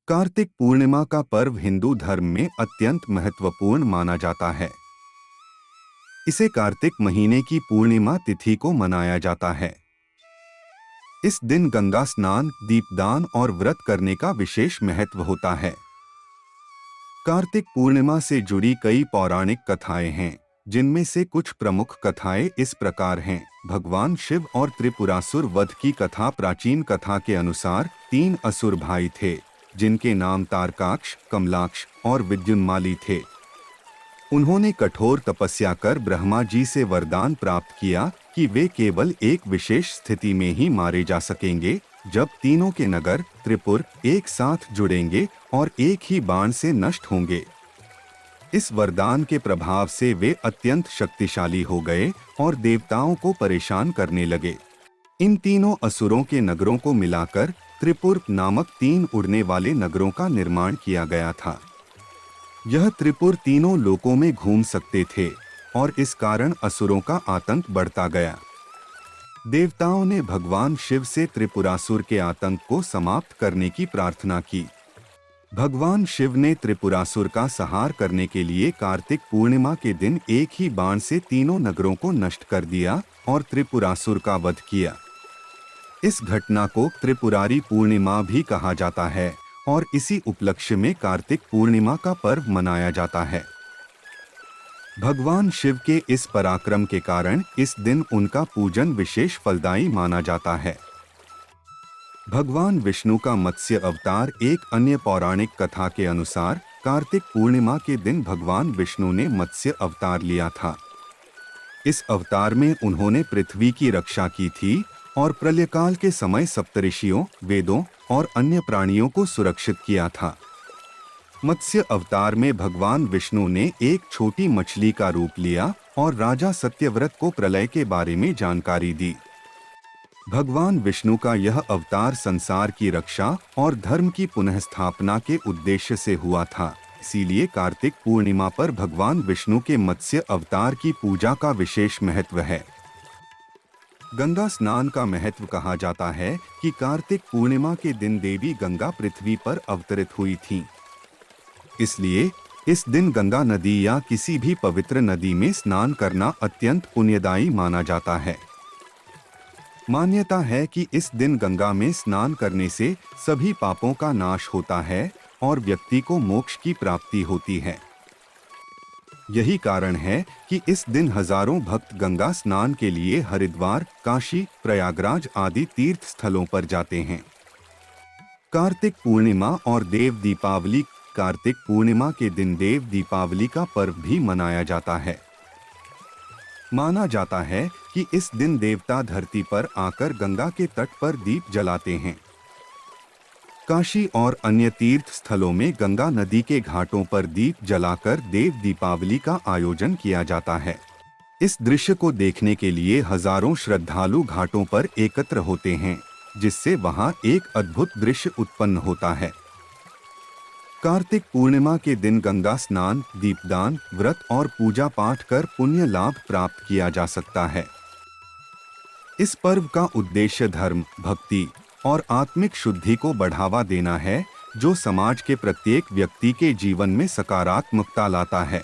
कार्तिक पूर्णिमा का पर्व हिंदू धर्म में अत्यंत महत्वपूर्ण माना जाता है। इसे कार्तिक महीने की पूर्णिमा तिथि को मनाया जाता है। इस दिन गंगा स्नान, दीपदान और व्रत करने का विशेष महत्व होता है। कार्तिक पूर्णिमा से जुड़ी कई पौराणिक कथाएं हैं, जिनमें से कुछ प्रमुख कथाएं इस प्रकार हैं। भगवान शिव और त्रिपुरासुर वध की कथा। प्राचीन कथा के अनुसार 3 असुर भाई थे, जिनके नाम तारकाक्ष, कमलाक्ष और विद्युन्माली थे। उन्होंने कठोर तपस्या कर ब्रह्मा जी से वरदान प्राप्त किया कि वे केवल एक विशेष स्थिति में ही मारे जा सकेंगे, जब तीनों के नगर त्रिपुर एक साथ जुड़ेंगे और एक ही बाण से नष्ट होंगे। इस वरदान के प्रभाव से वे अत्यंत शक्तिशाली हो गए और देवताओं को परेशान करने लगे। इन तीनों असुरों के नगरों को मिलाकर त्रिपुर नामक 3 उड़ने वाले नगरों का निर्माण किया गया था। यह त्रिपुर तीनों लोकों में घूम सकते थे और इस कारण असुरों का आतंक बढ़ता गया। देवताओं ने भगवान शिव से त्रिपुरासुर के आतंक को समाप्त करने की प्रार्थना की। भगवान शिव ने त्रिपुरासुर का संहार करने के लिए कार्तिक पूर्णिमा के दिन एक ही बाण से तीनों नगरों को नष्ट कर दिया और त्रिपुरासुर का वध किया। इस घटना को त्रिपुरारी पूर्णिमा भी कहा जाता है और इसी उपलक्ष्य में कार्तिक पूर्णिमा का पर्व मनाया जाता है। भगवान शिव के इस पराक्रम के कारण इस दिन उनका पूजन विशेष फलदायी माना जाता है। भगवान विष्णु का मत्स्य अवतार। एक अन्य पौराणिक कथा के अनुसार कार्तिक पूर्णिमा के दिन भगवान विष्णु ने मत्स्य अवतार लिया था। इस अवतार में उन्होंने पृथ्वी की रक्षा की थी और प्रलयकाल के समय सप्तऋषियों, वेदों और अन्य प्राणियों को सुरक्षित किया था। मत्स्य अवतार में भगवान विष्णु ने एक छोटी मछली का रूप लिया और राजा सत्यव्रत को प्रलय के बारे में जानकारी दी। भगवान विष्णु का यह अवतार संसार की रक्षा और धर्म की पुनःस्थापना के उद्देश्य से हुआ था। इसीलिए कार्तिक पूर्णिमा पर भगवान विष्णु के मत्स्य अवतार की पूजा का विशेष महत्व है। गंगा स्नान का महत्व। कहा जाता है कि कार्तिक पूर्णिमा के दिन देवी गंगा पृथ्वी पर अवतरित हुई थीं। इसलिए इस दिन गंगा नदी या किसी भी पवित्र नदी में स्नान करना अत्यंत पुण्यदायी माना जाता है। मान्यता है कि इस दिन गंगा में स्नान करने से सभी पापों का नाश होता है और व्यक्ति को मोक्ष की प्राप्ति होती है। यही कारण है कि इस दिन हजारों भक्त गंगा स्नान के लिए हरिद्वार, काशी, प्रयागराज आदि तीर्थ स्थलों पर जाते हैं। कार्तिक पूर्णिमा और देव दीपावली। कार्तिक पूर्णिमा के दिन देव दीपावली का पर्व भी मनाया जाता है। माना जाता है कि इस दिन देवता धरती पर आकर गंगा के तट पर दीप जलाते हैं। काशी और अन्य तीर्थ स्थलों में गंगा नदी के घाटों पर दीप जलाकर देव दीपावली का आयोजन किया जाता है। इस दृश्य को देखने के लिए हजारों श्रद्धालु घाटों पर एकत्र होते हैं, जिससे वहां एक अद्भुत दृश्य उत्पन्न होता है। कार्तिक पूर्णिमा के दिन गंगा स्नान, दीपदान, व्रत और पूजा पाठ कर पुण्य लाभ प्राप्त किया जा सकता है। इस पर्व का उद्देश्य धर्म, भक्ति और आत्मिक शुद्धि को बढ़ावा देना है, जो समाज के प्रत्येक व्यक्ति के जीवन में सकारात्मकता लाता है।